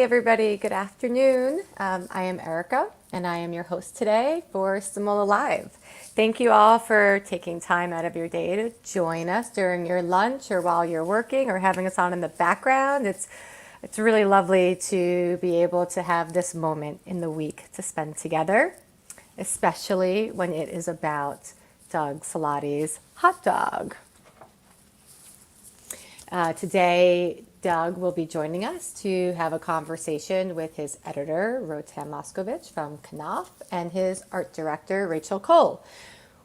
everybody. Good afternoon. I am Erica, and I am your host today for Simola Live. Thank you all for taking time out of your day to join us during your lunch or while you're working or having us on in the background. It's really lovely to be able to have this moment in the week to spend together, especially when it is about Doug Salati's hot dog. Today, Doug will be joining us to have a conversation with his editor, Rotem Moscovich from Knopf, and his art director, Rachael Cole.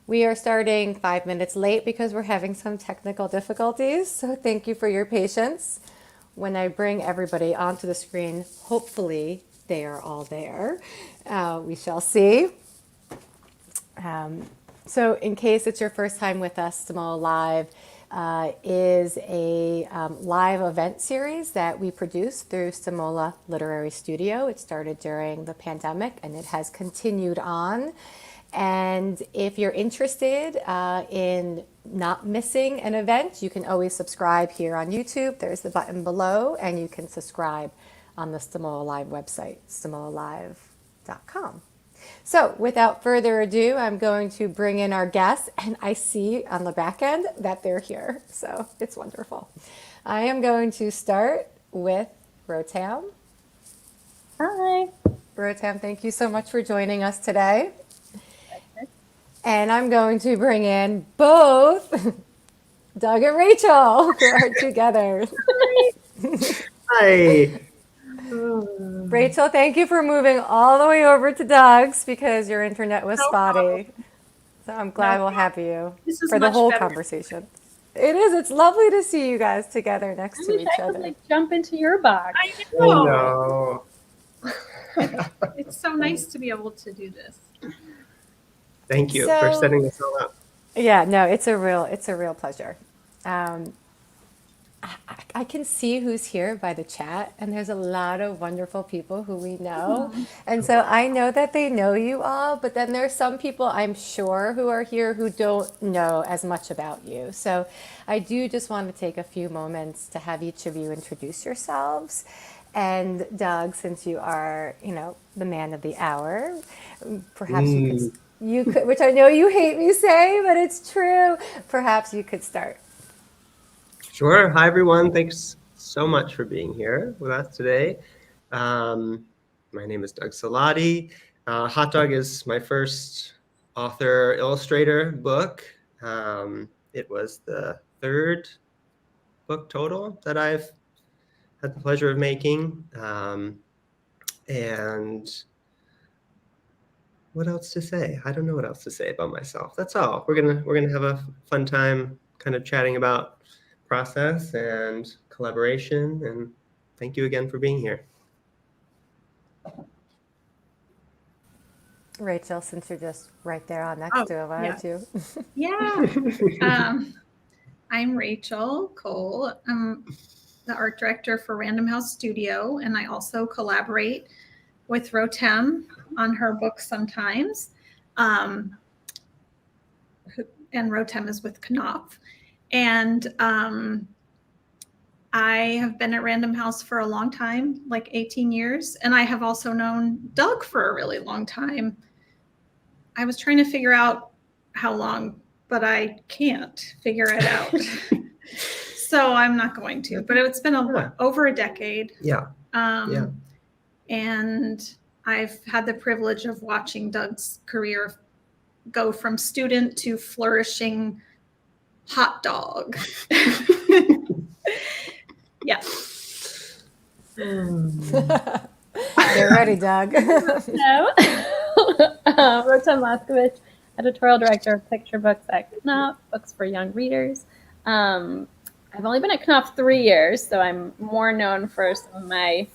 We are starting 5 minutes late because we're having some technical difficulties, so thank you for your patience. When I bring everybody onto the screen, hopefully they are all there. We shall see. So in case it's your first time with us, Simola Live is a live event series that we produce through Simola Literary Studio. It started during the pandemic and it has continued on. And if you're interested in not missing an event, you can always subscribe here on YouTube. There's the button below, and you can subscribe on the Simola Live website, simolalive.com. So without further ado, I'm going to bring in our guests, and I see on the back end that they're here, so it's wonderful. I am going to start with Rotem. Hi. Rotem, thank you so much for joining us today. And I'm going to bring in both Doug and Rachael, who are together. Hi. Rachael, thank you for moving all the way over to Doug's because your internet was spotty. So I'm glad we'll have you for the whole conversation. It is. It's lovely to see you guys together next to each other. I could jump into your box. I know. It's so nice to be able to do this. Thank you for setting this all up. Yeah, no, it's a real pleasure. I can see who's here by the chat, and there's a lot of wonderful people who we know. And so I know that they know you all, but then there's some people I'm sure who are here who don't know as much about you. So I do just want to take a few moments to have each of you introduce yourselves. And Doug, since you are, the man of the hour, perhaps you could, which I know you hate me saying, but it's true. Perhaps you could start. Sure. Hi, everyone. Thanks so much for being here with us today. My name is Doug Salati. Hot Dog is my first author-illustrator book. It was the third book total that I've had the pleasure of making. And what else to say? I don't know what else to say about myself. That's all. We're gonna have a fun time kind of chatting about process and collaboration, and thank you again for being here. Rachael, since you're just right there on next to him, why don't you? Yeah. I'm Rachael Cole. I'm the art director for Random House Studio, and I also collaborate with Rotem on her books sometimes. And Rotem is with Knopf. And I have been at Random House for a long time, like 18 years. And I have also known Doug for a really long time. I was trying to figure out how long, but I can't figure it out. So I'm not going to, but it's been over a decade. Yeah. And I've had the privilege of watching Doug's career go from student to flourishing hot dog. Yeah. You're ready, Doug. Hello. Rotem Moscovich, editorial director of picture books at Knopf, books for young readers. I've only been at Knopf 3 years, so I'm more known for some of my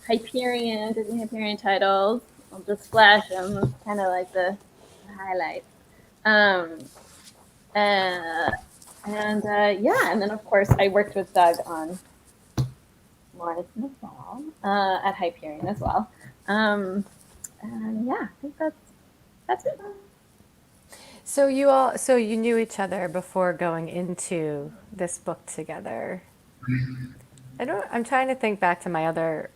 Disney Hyperion titles. I'll just flash them. It's kind of like the highlights. And then of course I worked with Doug on Lawrence in the Fall at Hyperion as well. I think that's it. So you knew each other before going into this book together. I'm trying to think back to my other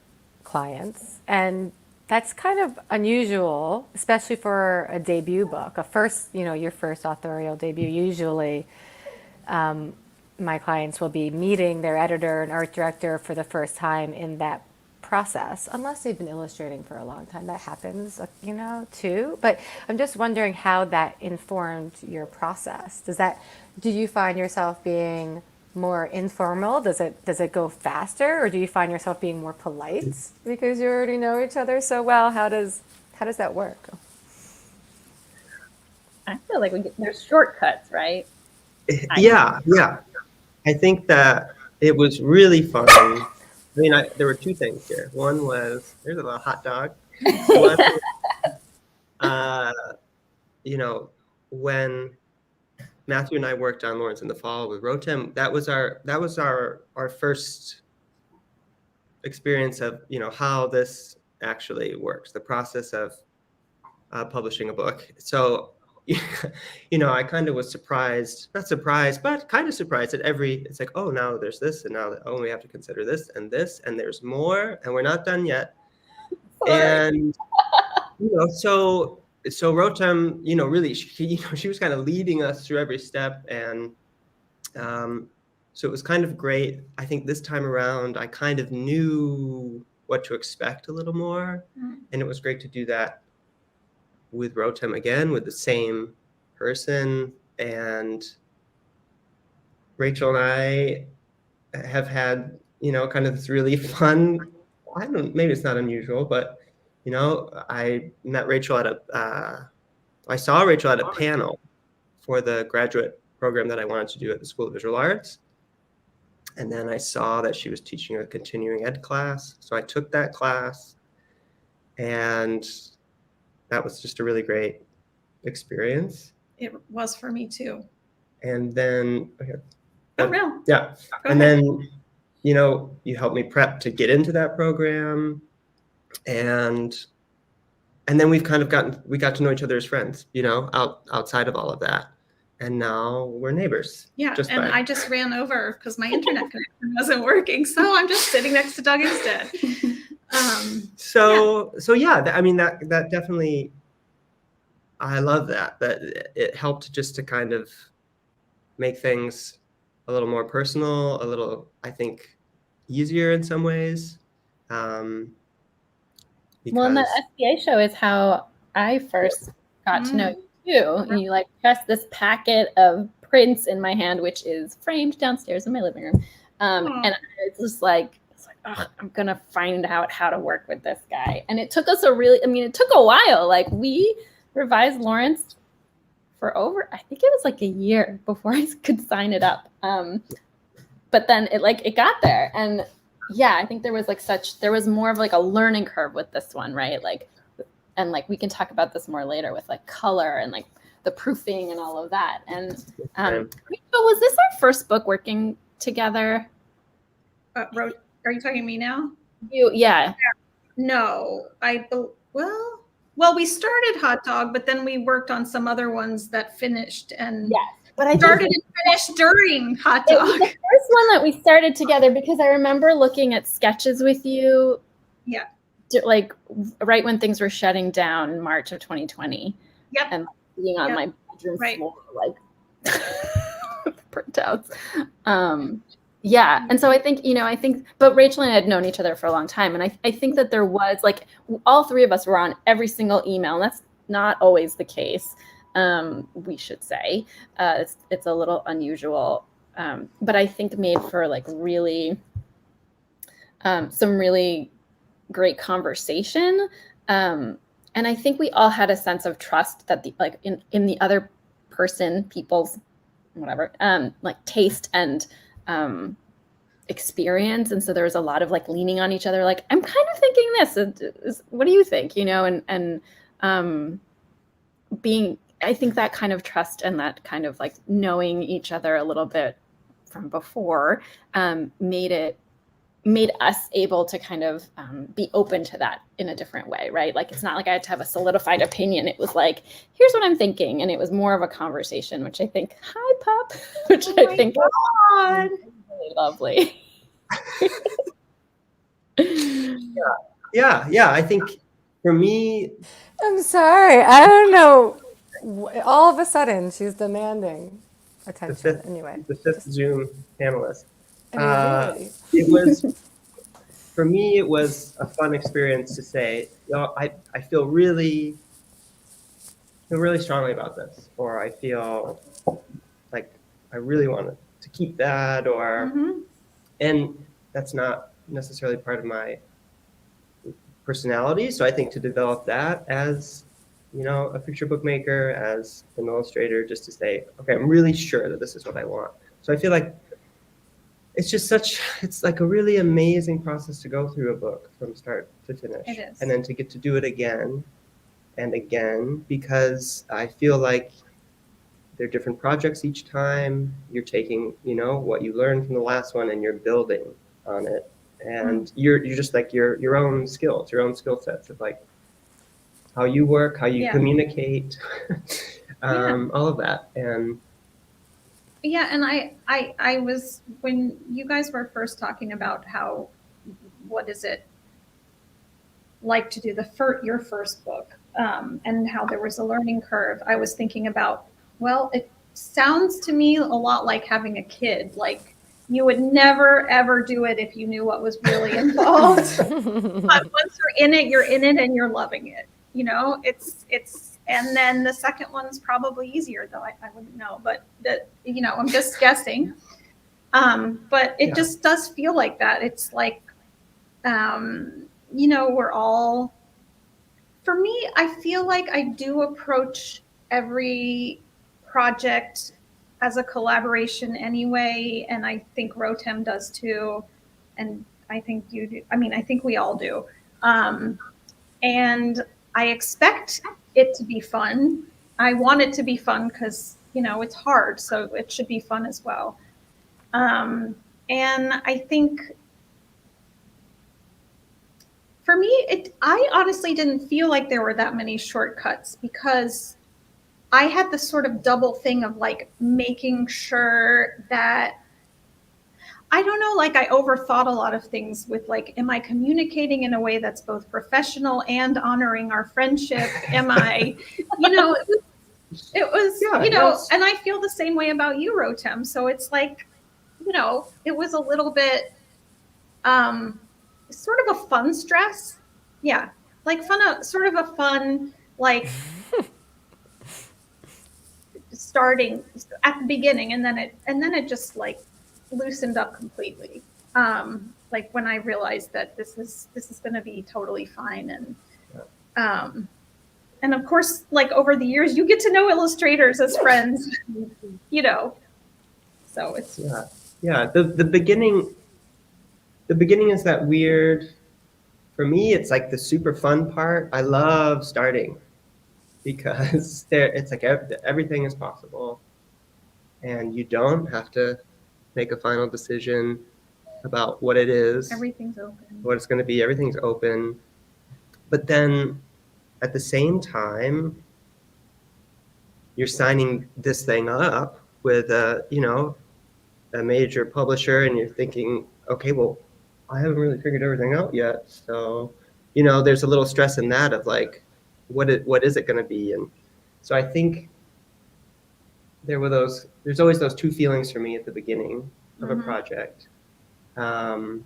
clients, and that's kind of unusual, especially for a debut book, your first authorial debut. Usually, my clients will be meeting their editor and art director for the first time in that process, unless they've been illustrating for a long time. That happens, too. But I'm just wondering how that informed your process. Do you find yourself being more informal? Does it go faster, or do you find yourself being more polite because you already know each other so well? How does that work? I feel like there's shortcuts, right? Yeah. I think that it was really fun. I mean, there were two things here. One was, there's a little hot dog. One, when Matthew and I worked on Lawrence in the Fall with Rotem, that was our first experience of, how this actually works, the process of publishing a book. So, I kind of was surprised, not surprised, but kind of surprised at it's like, oh, now there's this, and now, oh, we have to consider this, and there's more, and we're not done yet. Sorry. And, so Rotem, really, she was kind of leading us through every step. And so it was kind of great. I think this time around, I kind of knew what to expect a little more. And it was great to do that with Rotem again, with the same person. And Rachel and I have had, kind of this really fun, maybe it's not unusual, but, I met Rachel I saw Rachel at a panel for the graduate program that I wanted to do at the School of Visual Arts. And then I saw that she was teaching a continuing ed class. So I took that class, and that was just a really great experience. It was for me too. And then, Oh, real? Yeah. Go and ahead. Then, you helped me prep to get into that program. And then we got to know each other as friends, outside of all of that. And now we're neighbors. Yeah, I just ran over because my internet connection wasn't working. So I'm just sitting next to Doug instead. That definitely, I love that it helped just to kind of make things a little more personal, a little, I think, easier in some ways. Well, and that SBA show is how I first got to know you too. You pressed this packet of prints in my hand, which is framed downstairs in my living room. And it's just like, I'm going to find out how to work with this guy. And it took us it took a while. We revised Lawrence for I think it was a year before I could sign it up. But then it got there. And yeah, I think there was more of a learning curve with this one, right? And we can talk about this more later with color and the proofing and all of that. And Rachel, was this our first book working together? Are you talking to me now? Yeah. No, well, we started Hot Dog, but then we worked on some other ones that finished, and but I started and finished during Hot Dog. It was the first one that we started together because I remember looking at sketches with you. Yeah. Right when things were shutting down in March of 2020. Yep. And being on my bedroom floor, printouts. And so I think, but Rachel and I had known each other for a long time. And I think that there was all three of us were on every single email. And that's not always the case. We should say, it's a little unusual. But I think made for really, some really great conversation. And I think we all had a sense of trust that in the other people's whatever, taste and, experience. And so there was a lot of leaning on each other. I'm kind of thinking this, what do you think? And being, I think that kind of trust and that kind of knowing each other a little bit from before, made us able to kind of be open to that in a different way, right? It's not I had to have a solidified opinion. It was here's what I'm thinking. And it was more of a conversation, which I think, hi, Pup, which I think was really lovely. Yeah. I think for me, I'm sorry. I don't know. All of a sudden, she's demanding the attention. fifth, Anyway, the fifth just, Zoom panelist, I mean, really. it was for me. It was a fun experience to say, I feel really strongly about this, or I feel like I really want to keep that, or Mm-hmm. and that's not necessarily part of my personality. So I think to develop that as a future bookmaker, as an illustrator, just to say, okay, I'm really sure that this is what I want. So I feel like it's like a really amazing process to go through a book from start to finish, It is. and then to get to do it again and again, because I feel like they're different projects each time. You're taking, what you learned from the last one and you're building on it. And you're just like your own skills, your own skill sets of like how you work, how you Yeah. communicate, Yeah. all of that. And Yeah, and I was, when you guys were first talking about what is it like to do your first book, and how there was a learning curve, I was thinking about, well, it sounds to me a lot like having a kid. Like, you would never ever do it if you knew what was really involved. But once you're in it and you're loving it. And then the second one's probably easier, though I wouldn't know, but I'm just guessing. But it just does feel like that. It's like, we're all, for me, I feel like I do approach every project as a collaboration anyway. And I think Rotem does too. And I think you do. I mean, I think we all do. And I expect it to be fun. I want it to be fun because, it's hard. So it should be fun as well. And I think for me, I honestly didn't feel like there were that many shortcuts, because I had this sort of double thing of like making sure that, I don't know, like I overthought a lot of things with like, am I communicating in a way that's both professional and honoring our friendship? Am I, it was, and I feel the same way about you, Rotem. So it's like, it was a little bit, sort of a fun stress. Yeah. Like sort of a fun, like starting at the beginning, and then it just like loosened up completely. Like when I realized that this is going to be totally fine. And of course, like over the years, you get to know illustrators as friends, so it's, yeah. The beginning is that weird, for me, it's like the super fun part. I love starting because it's like everything is possible, and you don't have to make a final decision about what it is, everything's open, what it's going to be. Everything's open. But then at the same time, you're signing this thing up with a major publisher, and you're thinking, okay, well, I haven't really figured everything out yet. So, there's a little stress in that of like, what is it going to be? And so I think there's always those two feelings for me at the beginning of a project. And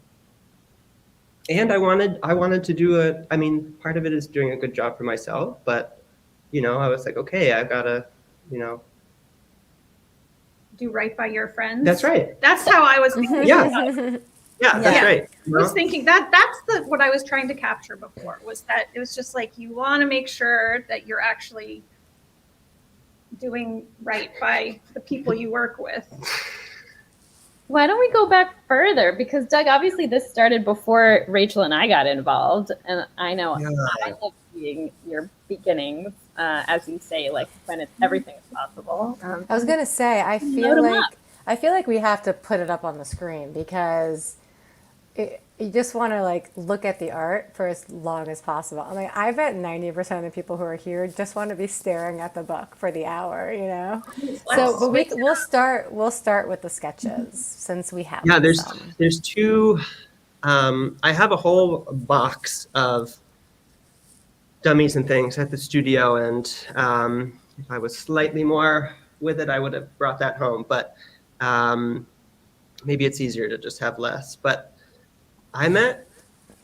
I wanted to do I mean, part of it is doing a good job for myself, but, I was like, okay, I've got to, do right by your friends. That's right. That's how I was thinking. Yeah, that's right. I was thinking that's what I was trying to capture before, was that it was just like, you want to make sure that you're actually doing right by the people you work with. Why don't we go back further? Because Doug, obviously this started before Rachel and I got involved, and I know I love seeing your beginnings, as you say, like when everything's possible. I was gonna say, I feel like we have to put it up on the screen, because you just want to like look at the art for as long as possible. I mean, I bet 90% of the people who are here just want to be staring at the book for the hour, So, but we'll start with the sketches, since we have there's two I have a whole box of dummies and things at the studio, and if I was slightly more with it, I would have brought that home. But maybe it's easier to just have less. But I met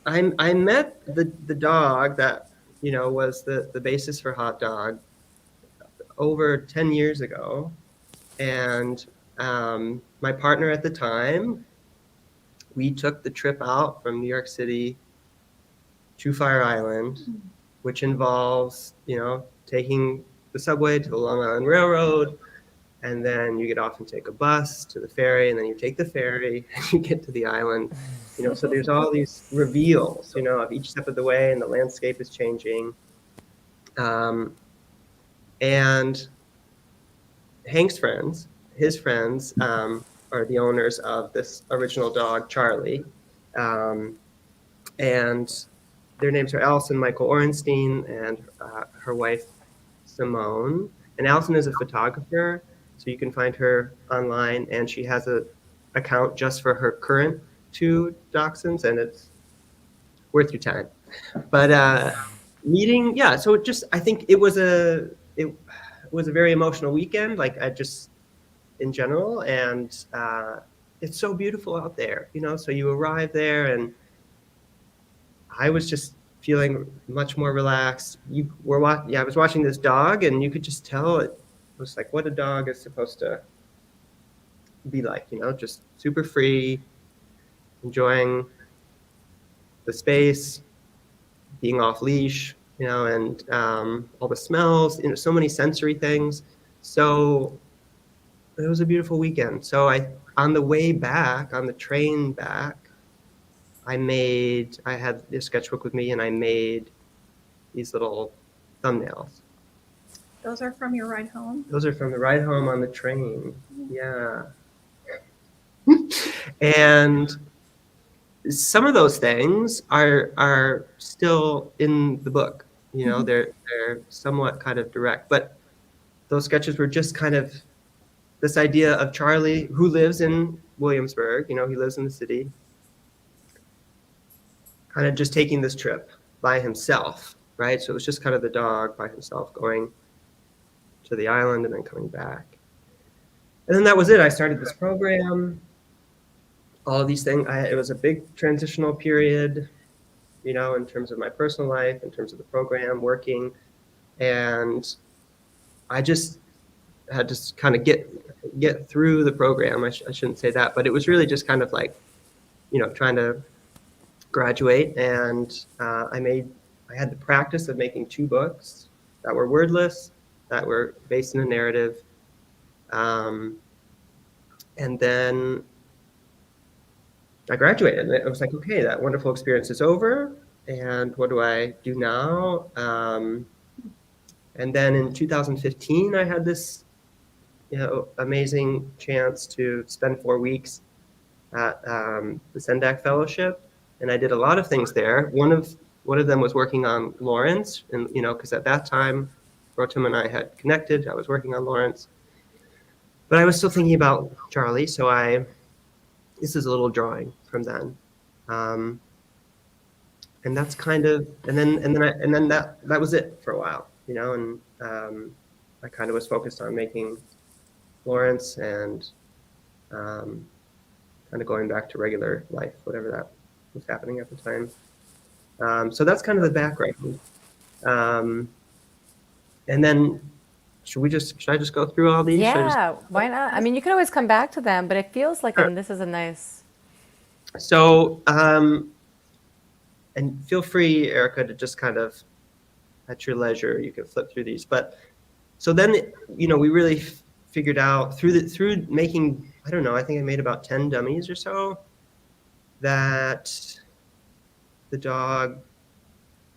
the dog that was the basis for Hot Dog over 10 years ago, and my partner at the time, we took the trip out from New York City to Fire Island, which involves taking the subway to the Long Island Railroad, and then you get off and take a bus to the ferry, and then you take the ferry and you get to the island. So there's all these reveals of each step of the way, and the landscape is changing. And Hank's friends, his friends, are the owners of this original dog, Charlie. And their names are Allison Michael Orenstein and her wife, Simone. And Allison is a photographer, so you can find her online, and she has an account just for her current 2 dachshunds, and it's worth your time. But meeting, yeah, so I think it was a very emotional weekend, like in general, and it's so beautiful out there, so you arrive there, and I was just feeling much more relaxed. I was watching this dog, and you could just tell it was like what a dog is supposed to be like, just super free, enjoying the space, being off leash, and all the smells, so many sensory things. So it was a beautiful weekend. So on the way back, on the train back, I had a sketchbook with me, and I made these little thumbnails. Those are from your ride home? Those are from the ride home on the train. Yeah. And some of those things are still in the book. They're somewhat kind of direct, but those sketches were just kind of this idea of Charlie, who lives in Williamsburg. He lives in the city, kind of just taking this trip by himself, right? So it was just kind of the dog by himself going to the island and then coming back. And then that was it. I started this program, all of these things. It was a big transitional period, in terms of my personal life, in terms of the program, working. And I just had to kind of get through the program. I shouldn't say that, but it was really just kind of like, trying to graduate, and I had the practice of making 2 books that were wordless, that were based in a narrative, and then I graduated, and it was like, okay, that wonderful experience is over, and what do I do now? And then in 2015, I had this amazing chance to spend 4 weeks at the Sendak Fellowship. And I did a lot of things there. One of them was working on Lawrence, and because at that time, Rotem and I had connected. I was working on Lawrence, but I was still thinking about Charlie. So this is a little drawing from then, and that's kind of, and then that was it for a while, and I kind of was focused on making Lawrence and kind of going back to regular life, whatever that was happening at the time. So that's kind of the background. And then should I just go through all these? Yeah, why not? I mean, you can always come back to them, but it feels like this is a nice. So, and feel free, Erica, to just kind of at your leisure, you can flip through these. But so then, we really figured out through making, I don't know, I think I made about 10 dummies or so, that the dog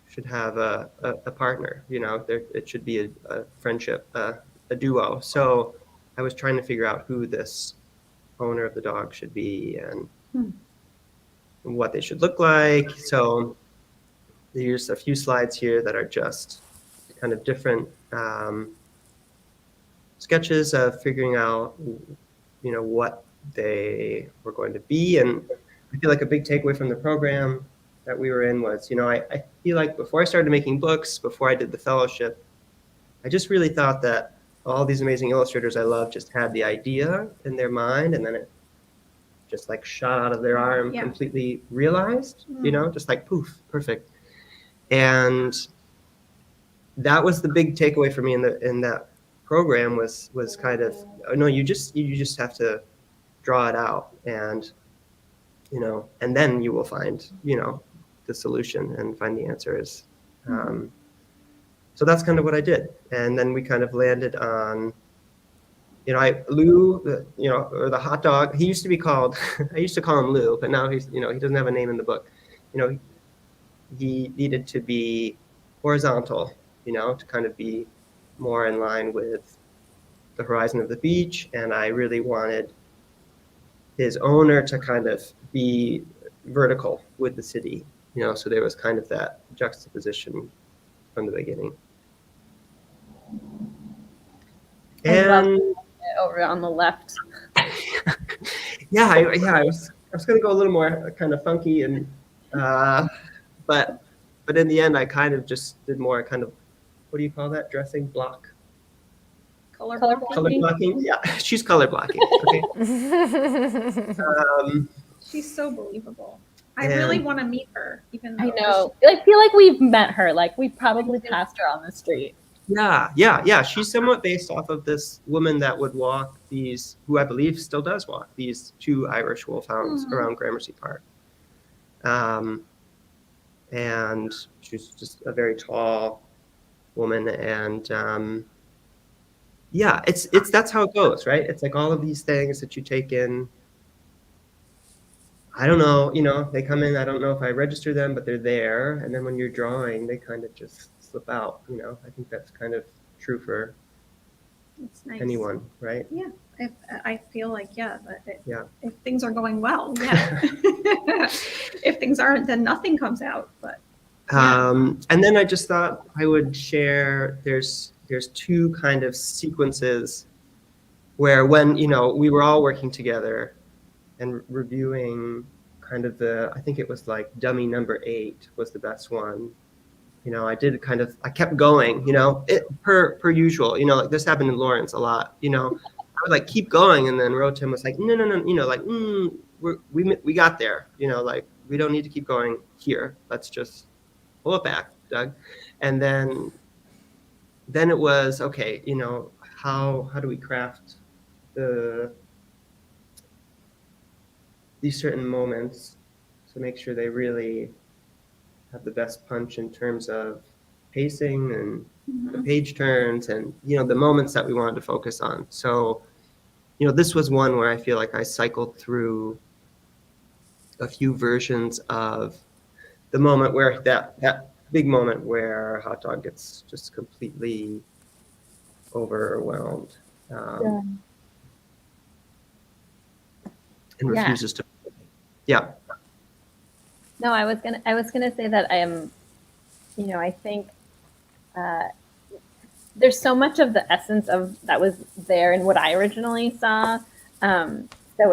should have a partner, it should be a friendship, a duo. So I was trying to figure out who this owner of the dog should be and what they should look like. So there's a few slides here that are just kind of different sketches of figuring out, what they were going to be. And I feel like a big takeaway from the program that we were in was, I feel like before I started making books, before I did the fellowship, I just really thought that all these amazing illustrators I love just had the idea in their mind, and then it just like shot out of their arm, Yeah. completely realized, just like poof, perfect. And that was the big takeaway for me in that program was kind of, no, you just have to draw it out, and and then you will find the solution and find the answers. So that's kind of what I did, and then we kind of landed on Lou, or the hot dog. He used to be called I used to call him Lou, but now he's he doesn't have a name in the book. He needed to be horizontal, to kind of be more in line with the horizon of the beach, and I really wanted his owner to kind of be vertical with the city, so there was kind of that juxtaposition from the beginning. And over on the left. I was going to go a little more kind of funky, and but in the end I kind of just did more kind of, what do you call that, dressing block? Color Color blocking. blocking? Yeah, she's color blocking. Okay. She's so believable. I really want to meet her, even though I know. I feel like we've met her. Like we probably passed her on the street. Yeah. She's somewhat based off of this woman that would walk these, who I believe still does walk these 2 Irish wolfhounds around Gramercy Park. And she's just a very tall woman, and it's that's how it goes, right? It's like all of these things that you take in. I don't know, they come in, I don't know if I register them, but they're there. And then when you're drawing, they kind of just slip out, I think that's kind of true for nice. anyone, right? Yeah. I feel like, if things are going well, if things aren't, then nothing comes out. But and then I just thought I would share, there's 2 kind of sequences where when, we were all working together and reviewing kind of I think it was like dummy number 8 was the best one. I did I kept going, per usual, like this happened in Lawrence a lot, I would like keep going, and then Rotem was like, no, like, we got there, like we don't need to keep going here. Let's just pull it back, Doug. And then it was, okay, how do we craft these certain moments to make sure they really have the best punch in terms of pacing and the page turns and, the moments that we wanted to focus on. So, this was one where I feel like I cycled through a few versions of the moment where that big moment where Hot Dog gets just completely overwhelmed. And refuses to. Yeah. No, I was gonna say that I am, I think there's so much of the essence of that was there in what I originally saw. So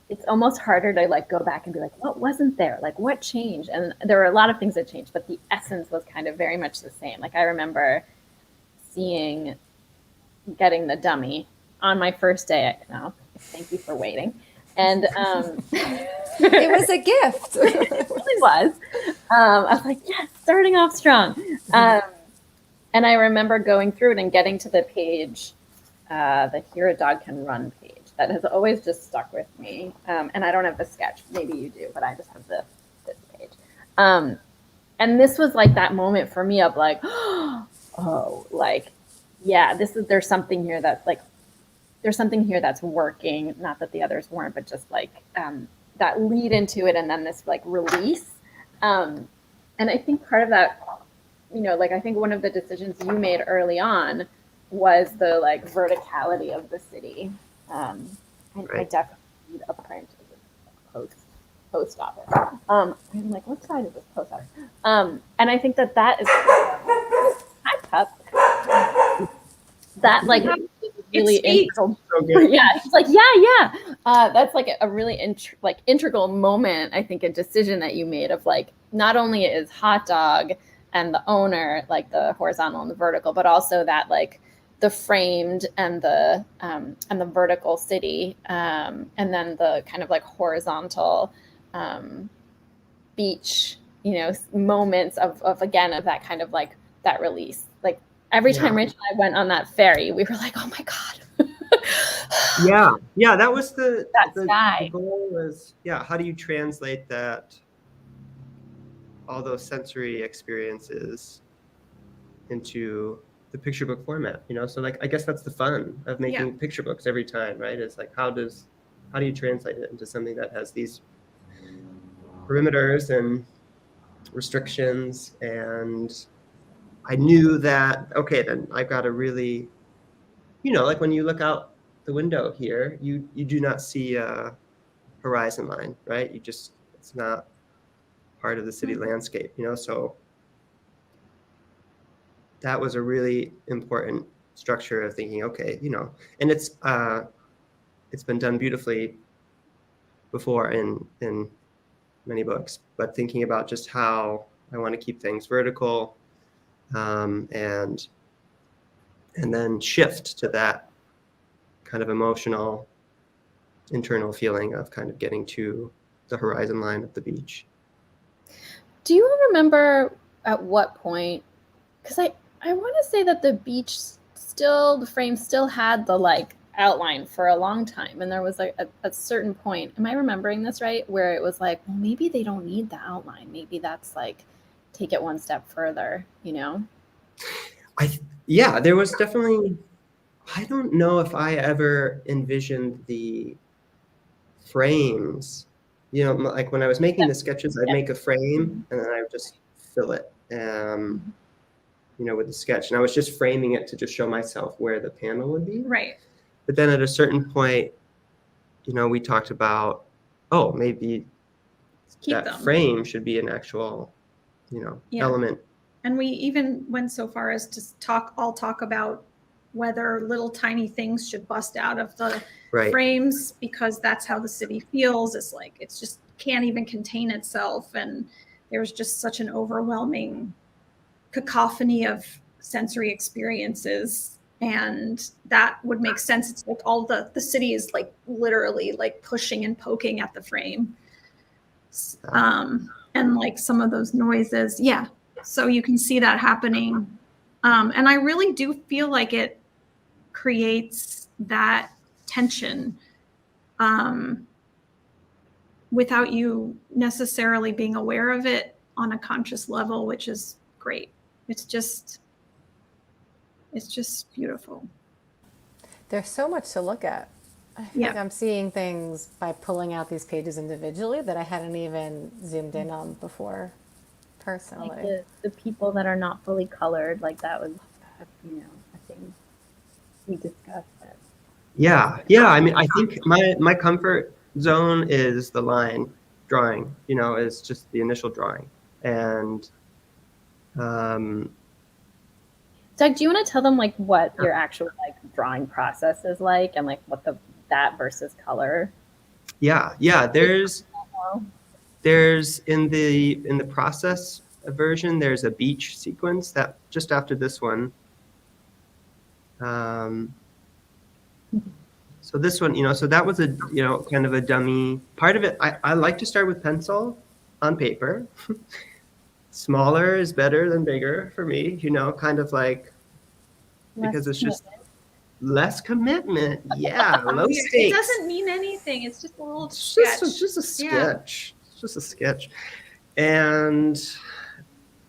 it's almost harder to like go back and be like, what wasn't there? Like what changed? And there were a lot of things that changed, but the essence was kind of very much the same. Like I remember getting the dummy on my first day at Knopf. Thank you for waiting. And it was a gift. It really was. I was like, yes, starting off strong. And I remember going through it and getting to the page, the Here a Dog Can Run page. That has always just stuck with me. And I don't have the sketch. Maybe you do, but I just have this page. And this was like that moment for me of like, oh, like, yeah, there's something here that's like, there's something here that's working. Not that the others weren't, but just like that lead into it, and then this like release. And I think part of that, like I think one of the decisions you made early on was the like verticality of the city. And I definitely need a print of the post office. I'm like, what side is this post office? And I think that is hi pup. That like really speaks. integral. So good. Yeah, he's like, yeah. That's like a really integral moment, I think, a decision that you made of like, not only is Hot Dog and the owner, like the horizontal and the vertical, but also that like the framed and the vertical city, and then the kind of like horizontal beach, you know, moments of again of that kind of like that release. Like every time Rachel and I went on that ferry, we were like, oh my god. Yeah, that was the sky. goal was, how do you translate that, all those sensory experiences into the picture book format, you know? So like, I guess that's the fun of making picture books every time, right? It's like, how do you translate it into something that has these perimeters and restrictions? And I knew that, okay, then I've got to really, you know, like when you look out the window here, you do not see a horizon line, right? It's not part of the city landscape, you know? So that was a really important structure of thinking, okay, you know, and it's been done beautifully before in many books, but thinking about just how I want to keep things vertical, and then shift to that kind of emotional internal feeling of kind of getting to the horizon line of the beach. Do you remember at what point, because I want to say that the beach the frame still had the like outline for a long time, and there was like a certain point, am I remembering this right, where it was like, well, maybe they don't need the outline, maybe that's like take it one step further, you know? There was definitely, I don't know if I ever envisioned the frames, you know, like when I was making the sketches, I'd make a frame and then I would just fill it, you know, with the sketch. And I was just framing it to just show myself where the panel would be. Right. But then at a certain point, you know, we talked about, oh, maybe that frame should be an actual, you know, element. And we even went so far as to talk about whether little tiny things should bust out of the frames, because that's how the city feels. It's like, it's just can't even contain itself. And there was just such an overwhelming cacophony of sensory experiences. And that would make sense. It's like all the city is like literally like pushing and poking at the frame. And like some of those noises. Yeah. So you can see that happening. And I really do feel like it creates that tension, without you necessarily being aware of it on a conscious level, which is great. It's just beautiful. There's so much to look at. I feel like I'm seeing things by pulling out these pages individually that I hadn't even zoomed in on before, personally. Like the people that are not fully colored, like that was, you know, a thing we discussed. Yeah. I mean, I think my comfort zone is the line drawing, you know, is just the initial drawing. And Doug, do you want to tell them like what your actual like drawing process is like, and like what that versus color? Yeah. There's in the process version, there's a beach sequence that just after this one. So this one, you know, so that was a, you know, kind of a dummy part of it. I like to start with pencil on paper. Smaller is better than bigger for me, you know, kind of like, because it's just less commitment. Yeah, low stakes. It doesn't mean anything. It's just a little sketch. It's just a sketch. It's just a sketch. And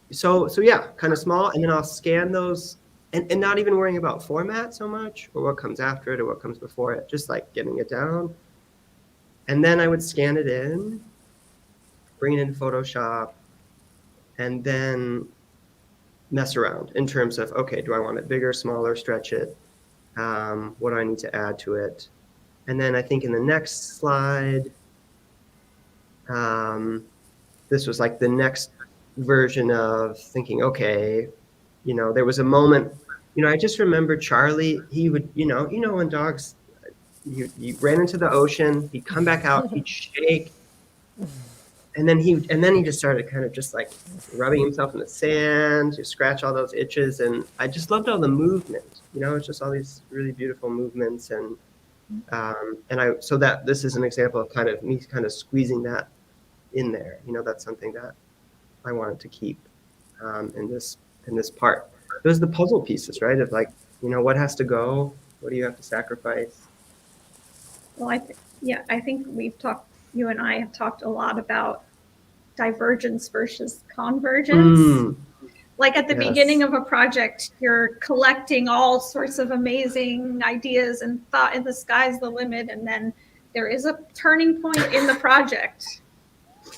so yeah, kind of small. And then I'll scan those and not even worrying about format so much or what comes after it or what comes before it, just like getting it down. And then I would scan it in, bring it into Photoshop, and then mess around in terms of, okay, do I want it bigger, smaller, stretch it? What do I need to add to it? And then I think in the next slide, this was like the next version of thinking, okay, you know, there was a moment I just remember Charlie, he would, when dogs, you ran into the ocean, he'd come back out, he'd shake, and then he just started kind of just like rubbing himself in the sand, to scratch all those itches, and I just loved all the movement. It's just all these really beautiful movements, and so that this is an example of kind of me kind of squeezing that in there. That's something that I wanted to keep in this part. Those are the puzzle pieces, right? Of like, what has to go, what do you have to sacrifice? Well, I think you and I have talked a lot about divergence versus convergence. Like at the beginning of a project, you're collecting all sorts of amazing ideas and thought, and the sky's the limit. And then there is a turning point in the project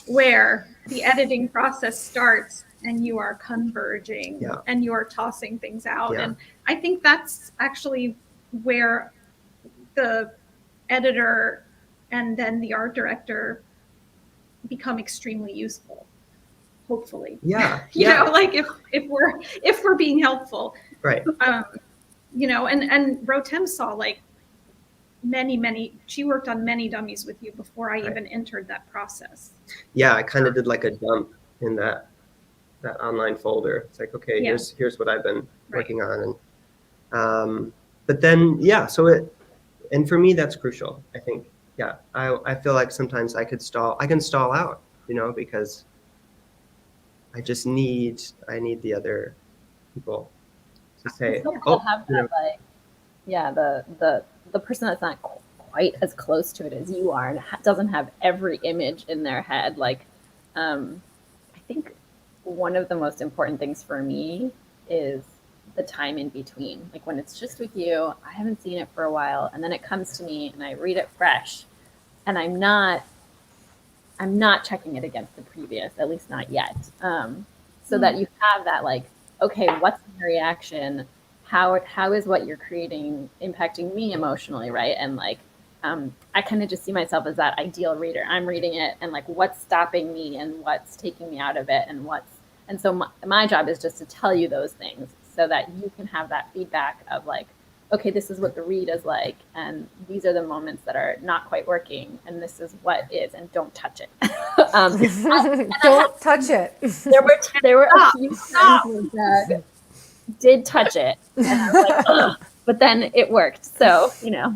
where the editing process starts and you are converging and you are tossing things out. And I think that's actually where the editor and then the art director become extremely useful, hopefully. Like if we're being helpful, right? And Rotem saw like many, she worked on many dummies with you before I even entered that process. I kind of did like a dump in that online folder. It's like, okay, here's what I've been working on, and but then and for me that's crucial. I think I feel like sometimes I can stall out, because I just need the other people to say, the person that's not quite as close to it as you are and doesn't have every image in their head. Like, I think one of the most important things for me is the time in between. Like when it's just with you, I haven't seen it for a while, and then it comes to me and I read it fresh, and I'm not checking it against the previous, at least not yet. So that you have that, like, okay, what's the reaction? How is what you're creating impacting me emotionally, right? And like, I kind of just see myself as that ideal reader. I'm reading it, and like, what's stopping me, and what's taking me out of it, and so my job is just to tell you those things so that you can have that feedback of like, okay, this is what the read is like, and these are the moments that are not quite working, and this is what is, and don't touch it. Don't touch it. There were a few times that did touch it, and I was like, ugh. But then it worked. So,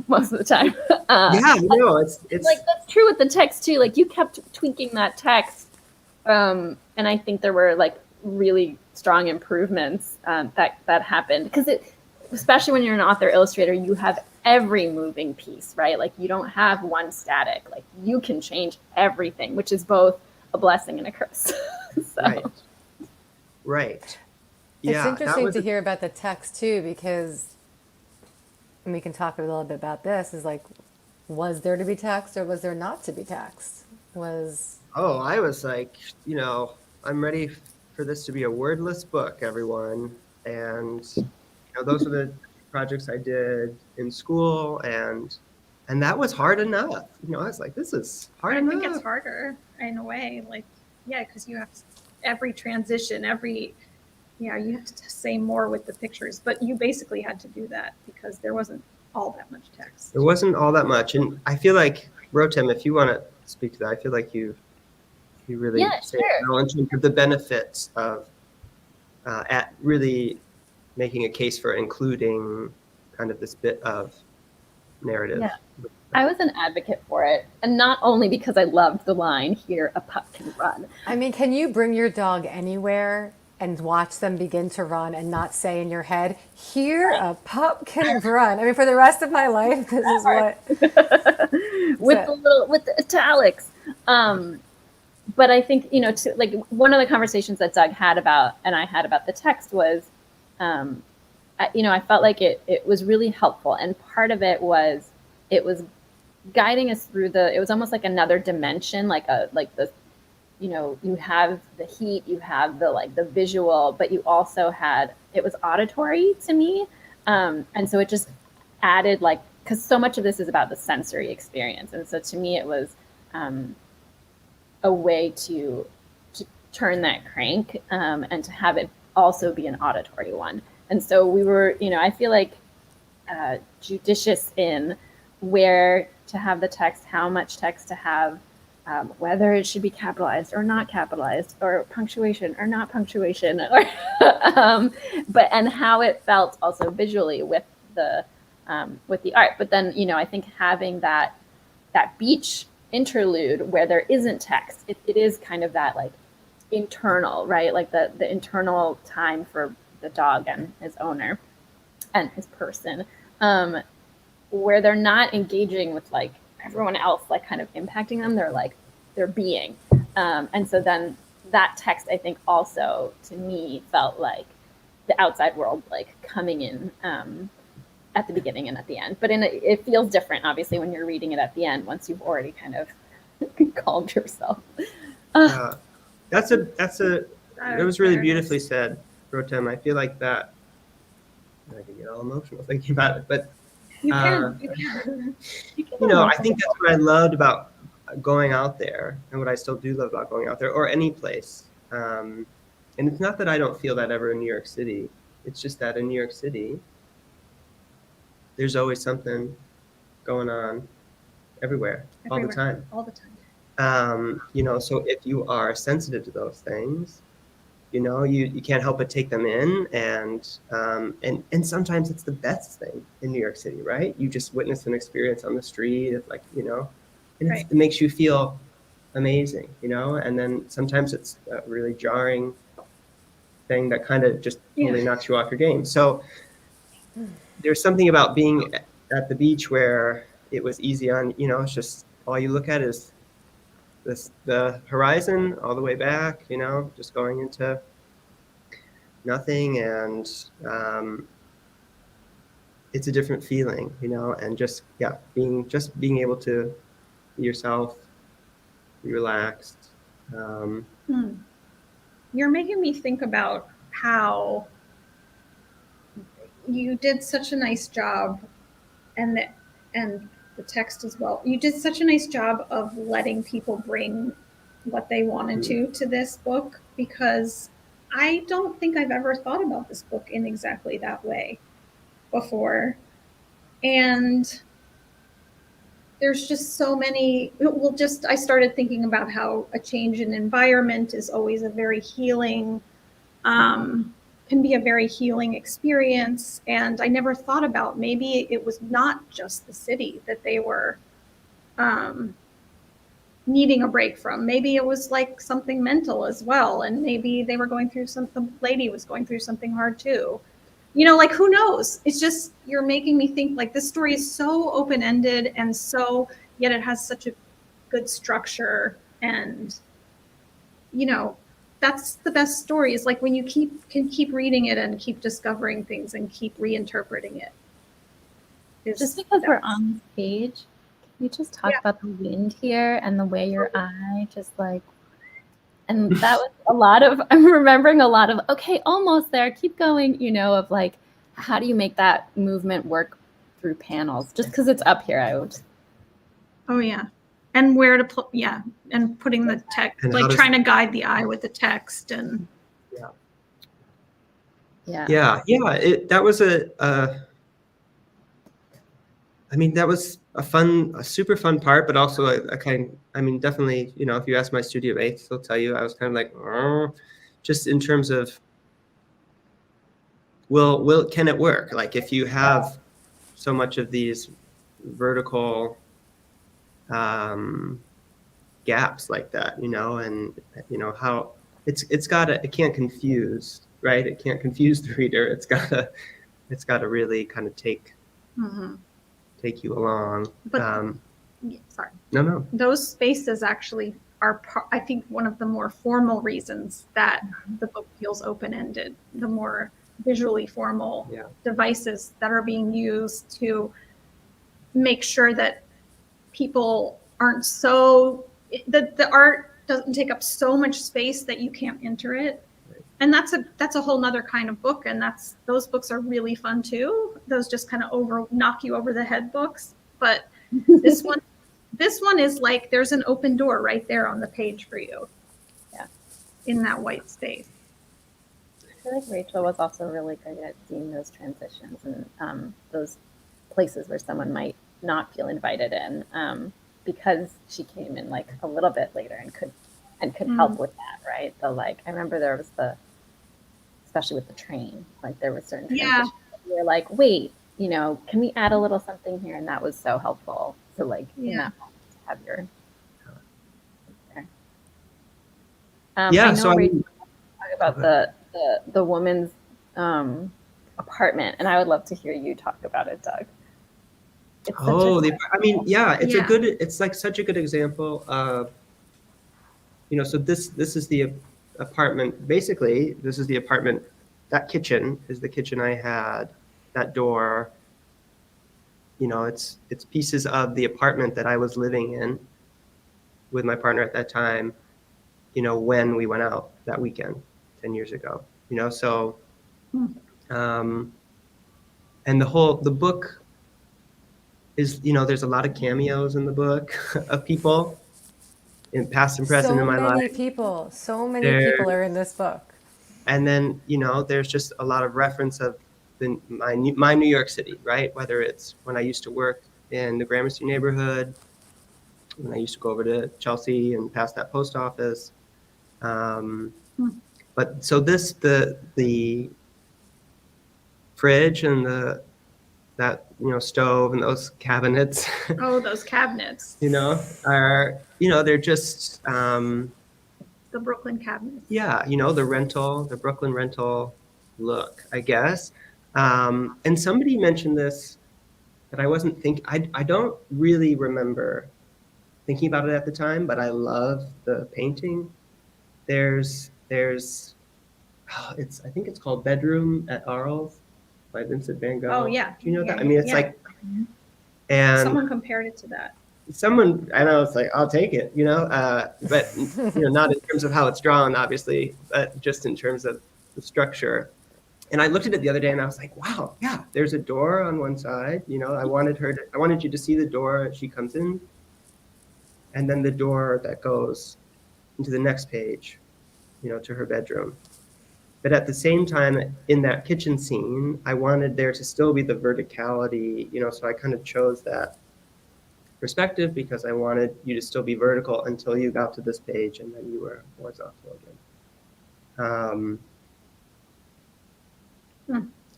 most of the time. It's like, that's true with the text too. Like, you kept tweaking that text. And I think there were like really strong improvements that happened, because especially when you're an author illustrator, you have every moving piece, right? Like, you don't have one static. Like, you can change everything, which is both a blessing and a curse. Right. It's interesting to hear about the text too, because, and we can talk a little bit about this, is like, was there to be text or was there not to be text? I was like, I'm ready for this to be a wordless book, everyone. And those are the projects I did in school, and that was hard enough. I was like, this is hard enough. I think it's harder in a way, like, because you have every transition, you have to say more with the pictures, but you basically had to do that because there wasn't all that much text. There wasn't all that much, and I feel like, Rotem, if you want to speak to that, I feel like you really say well in terms of the benefits of at really making a case for including kind of this bit of narrative. Yeah. I was an advocate for it, and not only because I loved the line, "Here a pup can run." I mean, can you bring your dog anywhere and watch them begin to run and not say in your head, "Here a pup can run"? I mean, for the rest of my life, this is what with the italics. But I think, like, one of the conversations that Doug had and I had about the text was, I felt like it was really helpful, and part of it was guiding us through it was almost like another dimension, you have the heat, you have the visual, but you also it was auditory to me. And so it just added, because so much of this is about the sensory experience. And so to me, it was a way to turn that crank, and to have it also be an auditory one. And so we were, I feel like judicious in where to have the text, how much text to have, whether it should be capitalized or not capitalized, or punctuation or not punctuation, or and how it felt also visually with the art. But then, I think having that beach interlude where there isn't text, it is kind of that like internal, right? Like the internal time for the dog and his owner and his person, where they're not engaging with like everyone else, like kind of impacting them. They're being. And so then that text, I think, also to me felt like the outside world, like coming in at the beginning and at the end. But it feels different, obviously, when you're reading it at the end, once you've already kind of calmed yourself. That was really beautifully said, Rotem. I feel like that, I can get all emotional thinking about it, but You can. I think that's what I loved about going out there, and what I still do love about going out there, or any place. And it's not that I don't feel that ever in New York City. It's just that in New York City, there's always something going on everywhere. All the time. All the time. So if you are sensitive to those things, you can't help but take them in, and sometimes it's the best thing in New York City, right? You just witness an experience on the street of and it makes you feel amazing, and then sometimes it's a really jarring thing that kind of just totally knocks you off your game. So there's something about being at the beach where it was easy on, it's just all you look at is the horizon all the way back, just going into nothing, and it's a different feeling, and just being able to be yourself, be relaxed. You're making me think about how you did such a nice job, and the text as well. You did such a nice job of letting people bring what they wanted to this book, because I don't think I've ever thought about this book in exactly that way before. And there's just so many, I started thinking about how a change in environment is always a very healing, can be a very healing experience. And I never thought about, maybe it was not just the city that they were needing a break from. Maybe it was like something mental as well. And maybe they were going through the lady was going through something hard too. Like, who knows? It's just, you're making me think, like, this story is so open-ended, and yet it has such a good structure. And, that's the best story, is like when you can keep reading it and keep discovering things and keep reinterpreting it. Just because we're on this page, can we just talk about the wind here and the way your eye just like, and that was I'm remembering a lot of, okay, almost there, keep going, of like, how do you make that movement work through panels? Just because it's up here, I would. Oh, yeah. And where to and putting the text, like trying to guide the eye with the text. And that was that was a super fun part, but also definitely, if you ask my studio mates, they'll tell you I was kind of like, just in terms of, can it work? Like, if you have so much of these vertical gaps like that, and how it can't confuse, right? It can't confuse the reader. It's gotta really kind of take you along. But sorry. No. Those spaces actually are, I think, one of the more formal reasons that the book feels open-ended. The more visually formal devices that are being used to make sure that people aren't that the art doesn't take up so much space that you can't enter it. Right. And that's a whole nother kind of book. And those books are really fun too. Those just kind of knock you over the head books. But this one is like, there's an open door right there on the page for you. Yeah. In that white space. feel like Rachel was also really good at seeing those transitions and those places where someone might not feel invited in, because she came in like a little bit later and could help with that, right? The like, I remember there was especially with the train, like there were certain transitions that we were like, wait, can we add a little something here? And that was so helpful. So like in that moment to have your there. Yeah, I know so Rachel talk about the woman's apartment, and I would love to hear you talk about it, Doug. It's it's like such a good example of, so this is the apartment. Basically, this is the apartment. That kitchen is the kitchen I had. That door, it's pieces of the apartment that I was living in with my partner at that time, when we went out that weekend 10 years ago, so, and the book is, there's a lot of cameos in the book of people in past and present in my life. So many people are in this book. And then, there's just a lot of reference of my New York City, right? Whether it's when I used to work in the Gramercy neighborhood, when I used to go over to Chelsea and past that post office. But so the fridge and that stove and those cabinets. Oh, those cabinets. Are they're just the Brooklyn cabinets. Yeah, the Brooklyn rental look, I guess. And somebody mentioned this that I wasn't thinking. I don't really remember thinking about it at the time, but I love the painting. I think it's called Bedroom at Arles by Vincent van Gogh. Oh yeah. Do you know that? I mean, it's like, and someone compared it to that. I know, it's like, I'll take it, but not in terms of how it's drawn, obviously, but just in terms of the structure. And I looked at it the other day and I was like, wow, yeah, there's a door on one side. I wanted you to see the door as she comes in, and then the door that goes into the next page, to her bedroom. But at the same time, in that kitchen scene, I wanted there to still be the verticality, so I kind of chose that perspective because I wanted you to still be vertical until you got to this page, and then you were horizontal again.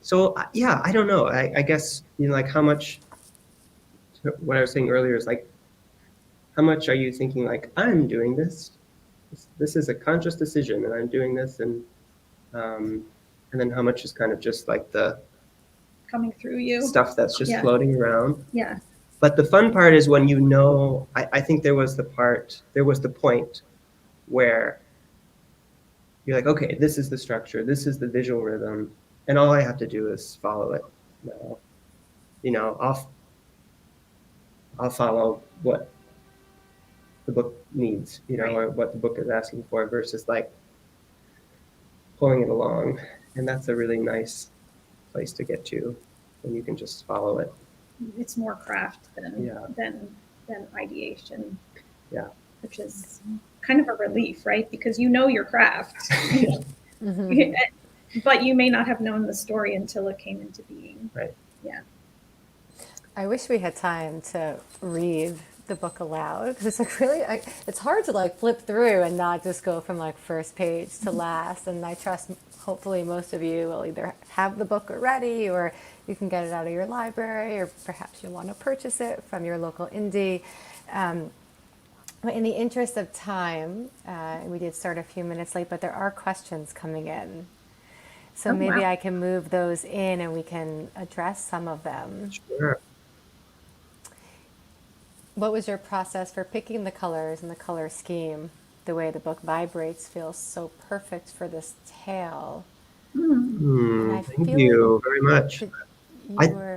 So yeah, I don't know. I guess like how much. What I was saying earlier is like, how much are you thinking like, I'm doing this? This is a conscious decision, and I'm doing this, and then how much is kind of just like the coming through you stuff that's just floating around. Yeah. But the fun part is when I think there was the point where you're like, okay, this is the structure, this is the visual rhythm, and all I have to do is follow it. I'll follow what the book needs, or what the book is asking for, versus like pulling it along. And that's a really nice place to get to when you can just follow it. It's more craft than ideation. Yeah. Which is kind of a relief, right? Because your craft. But you may not have known the story until it came into being. Right. Yeah. I wish we had time to read the book aloud, because it's like really, it's hard to like flip through and not just go from like first page to last. And I trust hopefully most of you will either have the book already, or you can get it out of your library, or perhaps you'll want to purchase it from your local indie. But in the interest of time, we did start a few minutes late, but there are questions coming in. So maybe I can move those in and we can address some of them. Sure. What was your process for picking the colors and the color scheme? The way the book vibrates feels so perfect for this tale. Thank you very much.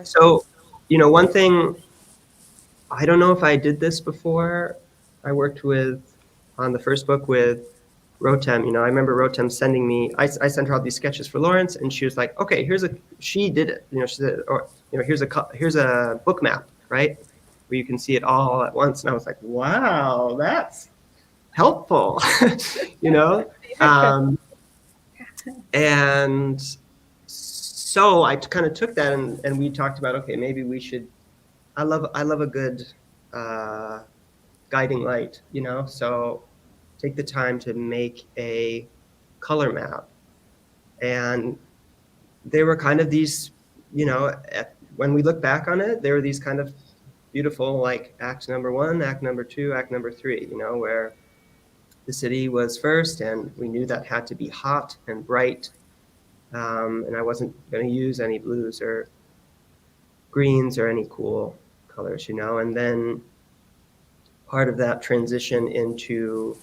So, one thing, I don't know if I did this before. I worked on the first book with Rotem. I remember Rotem sending me, I sent her all these sketches for Lawrence, and she was like, okay, she did it. She said, here's a book map, right? Where you can see it all at once. And I was like, wow, that's helpful, And so I kind of took that and we talked about, okay, maybe we should, I love a good guiding light, so take the time to make a color map. And they were kind of these, when we look back on it, there were these kind of beautiful, like act number 1, act number 2, act number 3, where the city was first, and we knew that had to be hot and bright. And I wasn't going to use any blues or greens or any cool colors, and then part of that transition into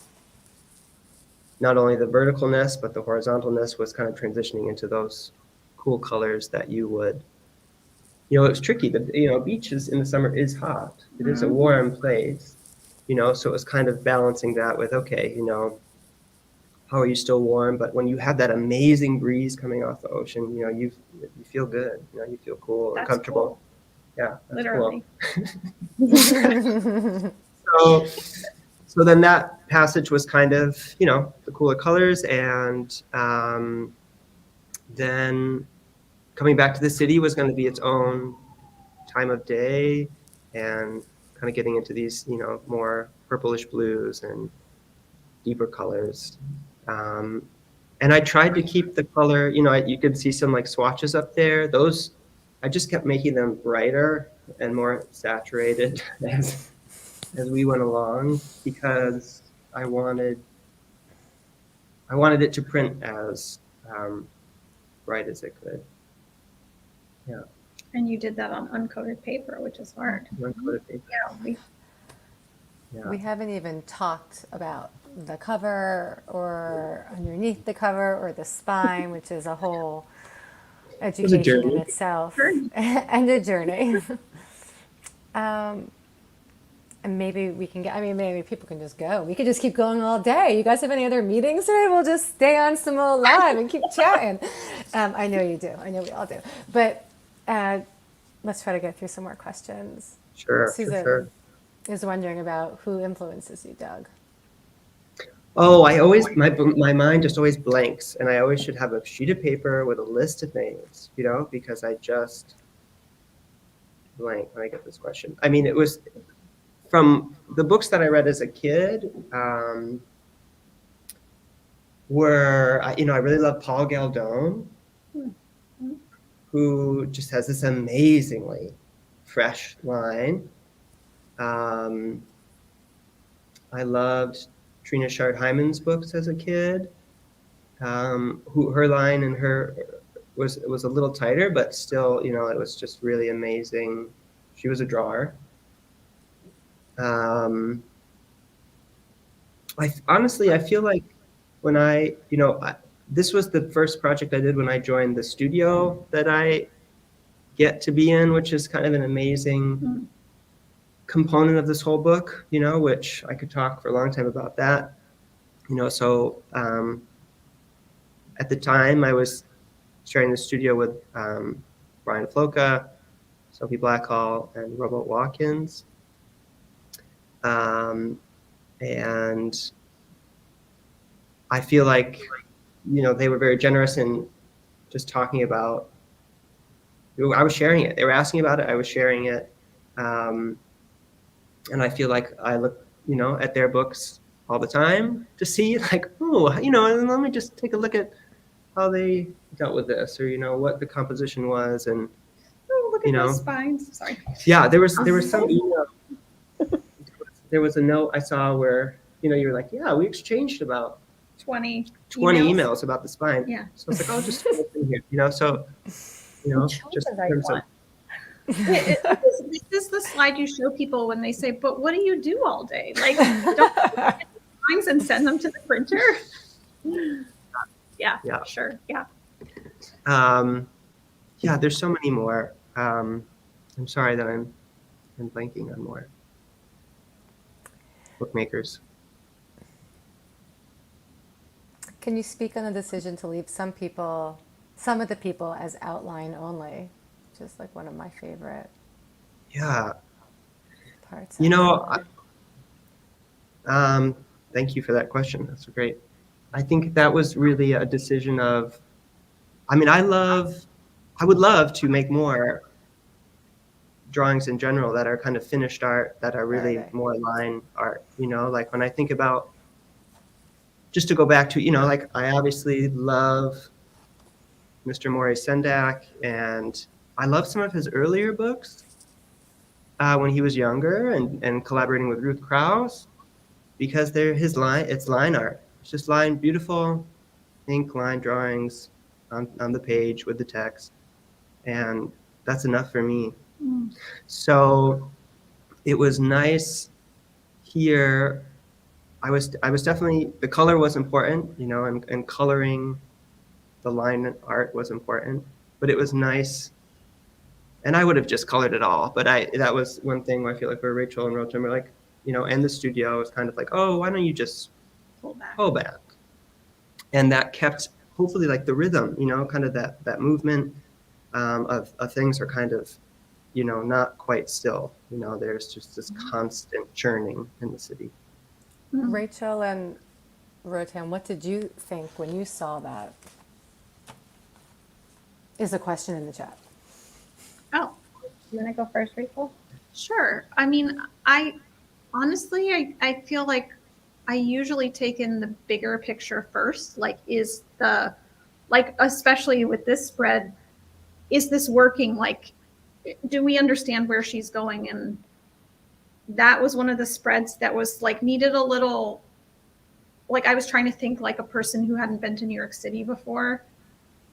not only the verticalness, but the horizontalness was kind of transitioning into those cool colors that you would, it was tricky. The, beaches in the summer is hot. It is a warm place, so it was kind of balancing that with, okay, how are you still warm? But when you have that amazing breeze coming off the ocean, you feel good, you feel cool and comfortable. Cool. Yeah, that's Literally. Cool. So then that passage was kind of, the cooler colors, and then coming back to the city was going to be its own time of day, and kind of getting into these, more purplish blues and deeper colors. And I tried to keep the color, you could see some like swatches up there. Those, I just kept making them brighter and more saturated as we went along, because I wanted it to print as bright as it could. Yeah. And you did that on uncoated paper, which is hard. Uncoated paper. We haven't even talked about the cover or underneath the cover or the spine, which is a whole education in itself and a journey. And maybe we can maybe people can just go. We could just keep going all day. You guys have any other meetings today? We'll just stay on some old live and keep chatting. I know you do. I know we all do. But let's try to get through some more questions. Sure. Susan is wondering about who influences you, Doug. Oh, my mind just always blanks, and I always should have a sheet of paper with a list of names, because I just blank when I get this question. I mean, it was from the books that I read as a kid, were, I really love Paul Galdone, who just has this amazingly fresh line. I loved Trina Shard-Hyman's books as a kid. Her line and her was a little tighter, but still, it was just really amazing. She was a drawer. Honestly, I feel like when this was the first project I did when I joined the studio that I get to be in, which is kind of an amazing component of this whole book, which I could talk for a long time about that. So at the time I was sharing the studio with Brian Floca, Sophie Blackhall, and Robert Watkins. And I feel like, they were very generous in just talking about, I was sharing it. They were asking about it. I was sharing it. And I feel like I look, at their books all the time to see like, and let me just take a look at how they dealt with this, or, what the composition was. And, look at those spines. Sorry. Yeah, there was some email. There was a note I saw where, you were like, yeah, we exchanged about 20 emails about the spine. Yeah. So it's like, just put it in here, so, just in terms of. This is the slide you show people when they say, but what do you do all day? Like, don't get drawings and send them to the printer? Yeah, sure. Yeah. Yeah, there's so many more. I'm sorry that I'm blanking on more bookmakers. Can you speak on the decision to leave some of the people as outline only? Just like one of my favorite parts. Thank you for that question. That's great. I think that was really a decision of, I mean, I would love to make more drawings in general that are kind of finished art, that are really Right. more line art, you know, like when I think about, just to go back to, you know, like I obviously love Mr. Maurice Sendak, and I love some of his earlier books when he was younger and collaborating with Ruth Krauss, because they're it's line art. It's just beautiful ink line drawings on the page with the text, and that's enough for me. Mm. So it was nice here. I was definitely, the color was important, you know, and coloring the line art was important, but it was nice. And I would have just colored it all, but that was one thing where I feel like where Rachel and Rotem were like, you know, and the studio was kind of like, oh, why don't you just Pull back. pull back? And that kept hopefully like the rhythm, you know, kind of that movement of things are kind of, you know, not quite still. You know, there's just this constant churning in the city. Mm. Rachel and Rotem, what did you think when you saw that? Is a question in the chat. Oh, You want to go first, Rachel? sure. I mean, honestly, I feel like I usually take in the bigger picture first. Like, especially with this spread, is this working? Like, do we understand where she's going? And that was one of the spreads that was like needed a little, like I was trying to think like a person who hadn't been to New York City before.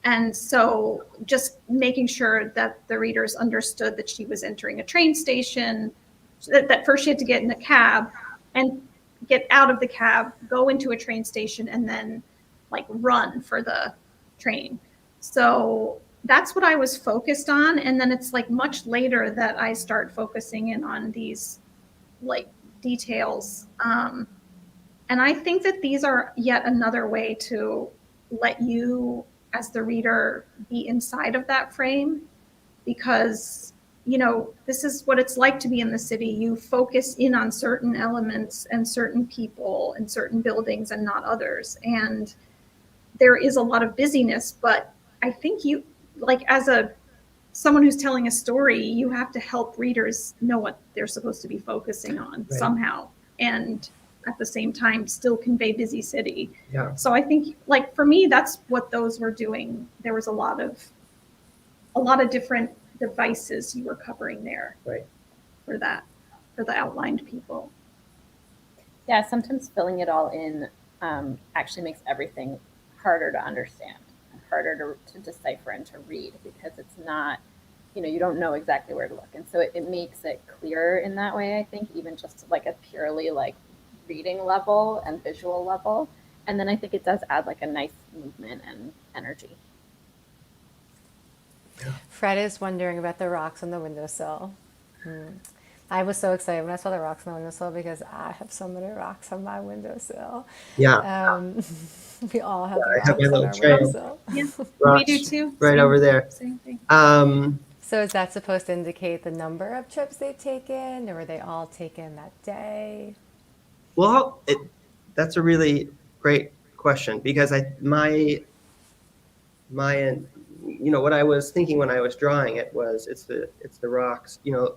And so just making sure that the readers understood that she was entering a train station, that first she had to get in a cab and get out of the cab, go into a train station, and then like run for the train. So that's what I was focused on. And then it's like much later that I start focusing in on these like details. And I think that these are yet another way to let you, as the reader, be inside of that frame, because, you know, this is what it's like to be in the city. You focus in on certain elements and certain people and certain buildings and not others. And there is a lot of busyness, but I think you, like, as someone who's telling a story, you have to help readers know what they're supposed to be focusing on somehow. And at the same time, still convey busy city. Yeah. So I think, like, for me, that's what those were doing. There was a lot of different devices you were covering there. Right. For the outlined people. Yeah, sometimes filling it all in actually makes everything harder to understand and harder to decipher and to read, because it's not, you know, you don't know exactly where to look. And so it makes it clearer in that way, I think, even just like a purely like reading level and visual level. And then I think it does add like a nice movement and energy. Fred is wondering about the rocks on the windowsill. I was so excited when I saw the rocks on the windowsill because I have so many rocks on my windowsill. Yeah. We all have I have rocks my on little our trail. windowsill. Yeah, Rocks we do too. right Same- over there. Same thing. So is that supposed to indicate the number of trips they've taken, or were they all taken that day? Well, that's a really great question, because my you know, what I was thinking when I was drawing it was it's the rocks. You know,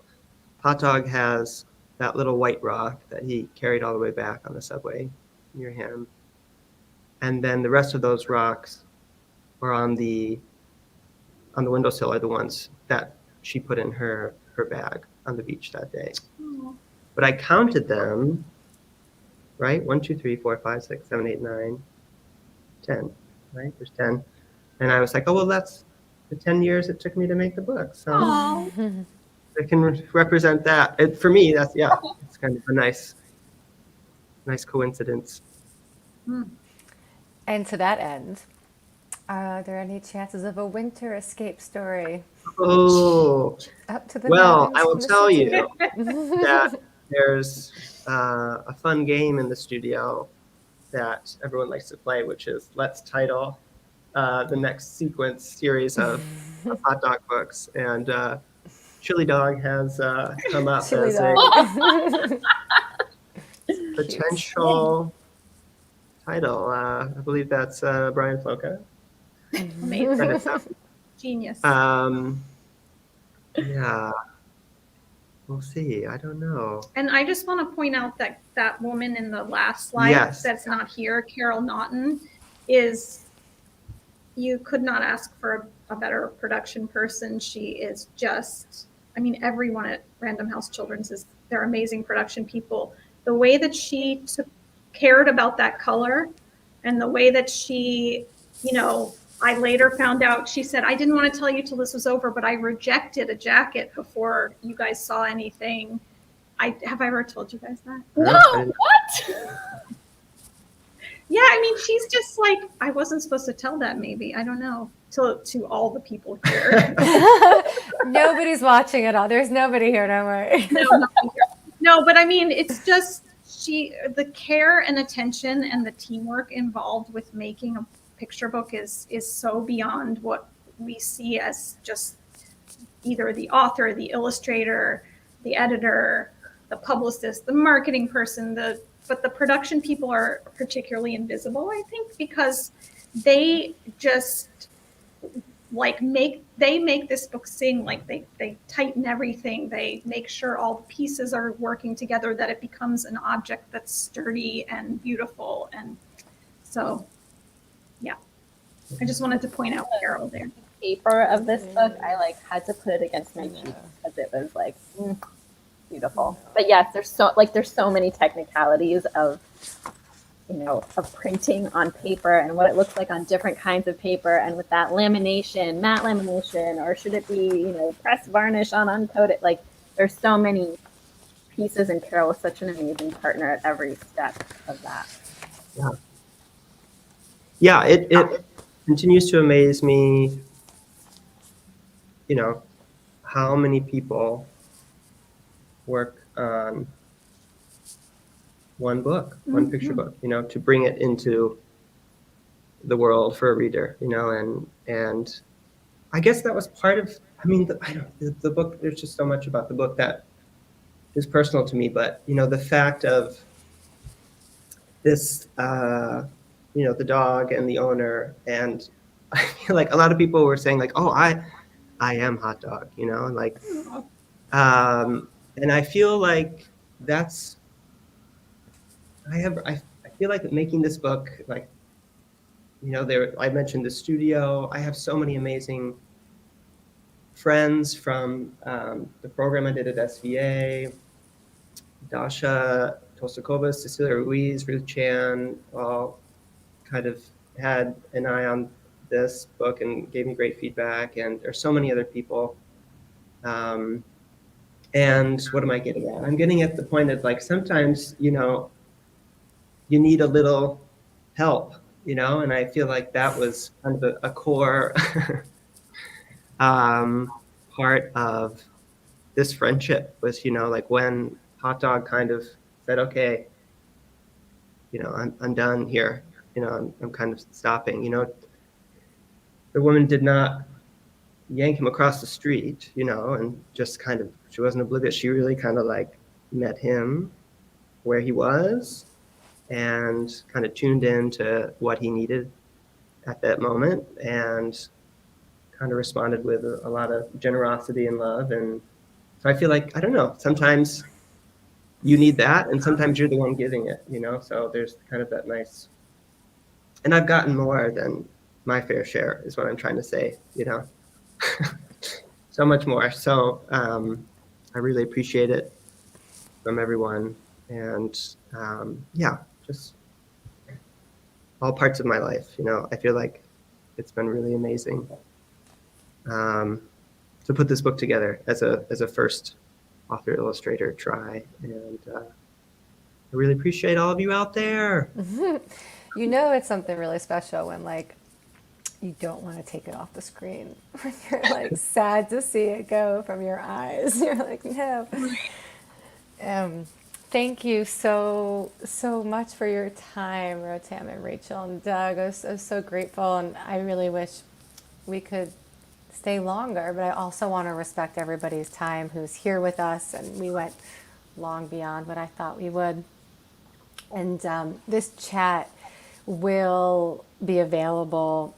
Hot Dog has that little white rock that he carried all the way back on the subway near him, and then the rest of those rocks are on the windowsill are the ones that she put in her bag on the beach that day. Oh. But I counted them, right? 1, 2, 3, 4, 5, 6, 7, 8, 9, 10, right? There's 10. And I was like, oh, well, that's the 10 years it took me to make the book. So Aw. it can represent that. For me, that's, yeah, it's kind of a nice coincidence. And to that end, are there any chances of a winter escape story Oh, up to the well, mountains I will from the tell city? you that there's a fun game in the studio that everyone likes to play, which is let's title the next sequence series of Hot Dog books. And Chili Dog has come up Chili as dog. a potential title. I believe that's Brian Floca. Amazing. Credits up. Genius. Yeah, we'll see. I don't know. And I just want to point out that that woman in the last slide Yes. that's not here, Carol Naughton, is, you could not ask for a better production person. She is just, I mean, everyone at Random House Children's is, they're amazing production people. The way that she cared about that color, and the way that she, you know, I later found out, she said, I didn't want to tell you till this was over, but I rejected a jacket before you guys saw anything. Have I ever told you guys that? No, I didn't- what? Yeah, I mean, she's just like, I wasn't supposed to tell that, maybe. I don't know. To all the people here. Nobody's watching at all. There's nobody here, don't worry. No, but I mean, it's just the care and attention and the teamwork involved with making a picture book is so beyond what we see as just either the author, the illustrator, the editor, the publicist, the marketing person, but the production people are particularly invisible, I think, because they just like make this book sing. Like they tighten everything, they make sure all the pieces are working together, that it becomes an object that's sturdy and beautiful. And so yeah, I just wanted to point out Carol there. Paper of this book, I like had to put it against my cheek because it was like beautiful. But yes, there's so many technicalities of, you know, of printing on paper and what it looks like on different kinds of paper, and with that lamination, matte lamination, or should it be, you know, pressed varnish on uncoated? Like, there's so many pieces, and Carol was such an amazing partner at every step of that. Yeah, it continues to amaze me, you know, how many people work on one book, one picture book, you know, to bring it into the world for a reader, you know, and I guess that was part of, I mean, the book, there's just so much about the book that is personal to me, but, you know, the fact of this, you know, the dog and the owner, and I feel like a lot of people were saying like, oh, I am Hot Dog, you know, and like, and I feel like that's, I feel like making this book, like, you know, I mentioned the studio. I have so many amazing friends from the program I did at SVA, Dasha Tolstakova, Cecilia Ruiz, Ruth Chan, all kind of had an eye on this book and gave me great feedback. And there's so many other people. And what am I getting at? I'm getting at the point of like, sometimes, you know, you need a little help, you know, and I feel like that was kind of a core part of this friendship was, you know, like when Hot Dog kind of said, okay, you know, I'm done here, you know, I'm kind of stopping, you know, the woman did not yank him across the street, you know, and just kind of, she wasn't oblivious. She really kind of like met him where he was and kind of tuned in to what he needed at that moment, and kind of responded with a lot of generosity and love. And so I feel like, I don't know, sometimes you need that, and sometimes you're the one giving it, you know? So there's kind of that nice, and I've gotten more than my fair share is what I'm trying to say, you know? So much more. So I really appreciate it from everyone. And yeah, just all parts of my life, you know, I feel like it's been really amazing to put this book together as a first author-illustrator try. And I really appreciate all of you out there. You know, it's something really special when like you don't want to take it off the screen. When you're like sad to see it go from your eyes. You're like, no. Thank you so much for your time, Rotem and Rachel and Doug. I was so grateful, and I really wish we could stay longer, but I also want to respect everybody's time who's here with us, and we went long beyond what I thought we would. And this chat will be available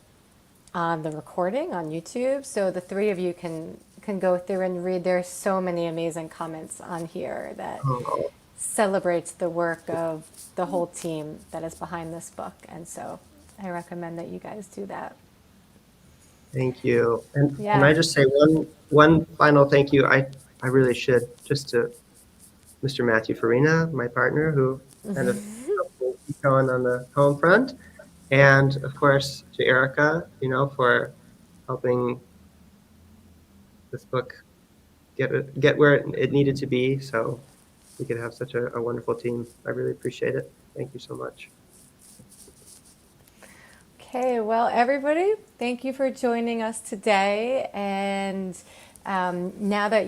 on the recording on YouTube. So the three of you can go through and read. There's so many amazing comments on here that Oh, celebrates the work of the whole team that is behind this book. And so I recommend that you guys do that. thank you. And can Yeah. I just say one final thank you? I really should, just to Mr. Matthew Farina, my partner, who kind of helped me keep going on the home front, and of course to Erica, for helping this book get where it needed to be, so we could have such a wonderful team. I really appreciate it. Thank you so much. Okay, well, everybody, thank you for joining us today. And now that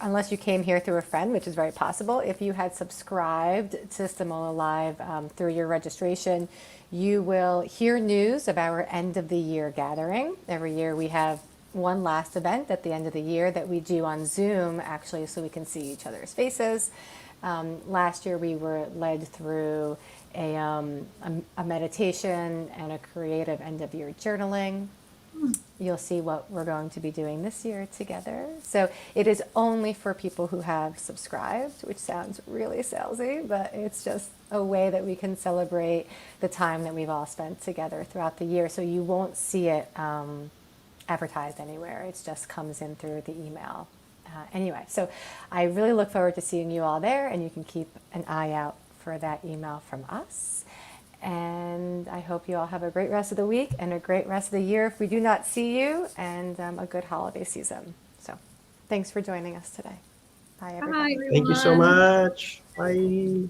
unless you came here through a friend, which is very possible, if you had subscribed to Stimula Live through your registration, you will hear news of our end of the year gathering. Every year we have one last event at the end of the year that we do on Zoom, actually, so we can see each other's faces. Last year we were led through a meditation and a creative end of year journaling. You'll see what we're going to be doing this year together. So it is only for people who have subscribed, which sounds really salesy, but it's just a way that we can celebrate the time that we've all spent together throughout the year. So you won't see it advertised anywhere. It just comes in through the email. Anyway, so I really look forward to seeing you all there, and you can keep an eye out for that email from us. And I hope you all have a great rest of the week and a great rest of the year if we do not see you, and a good holiday season. So thanks for joining us today. Bye, everybody. Bye, Thank you so everyone. much. Bye.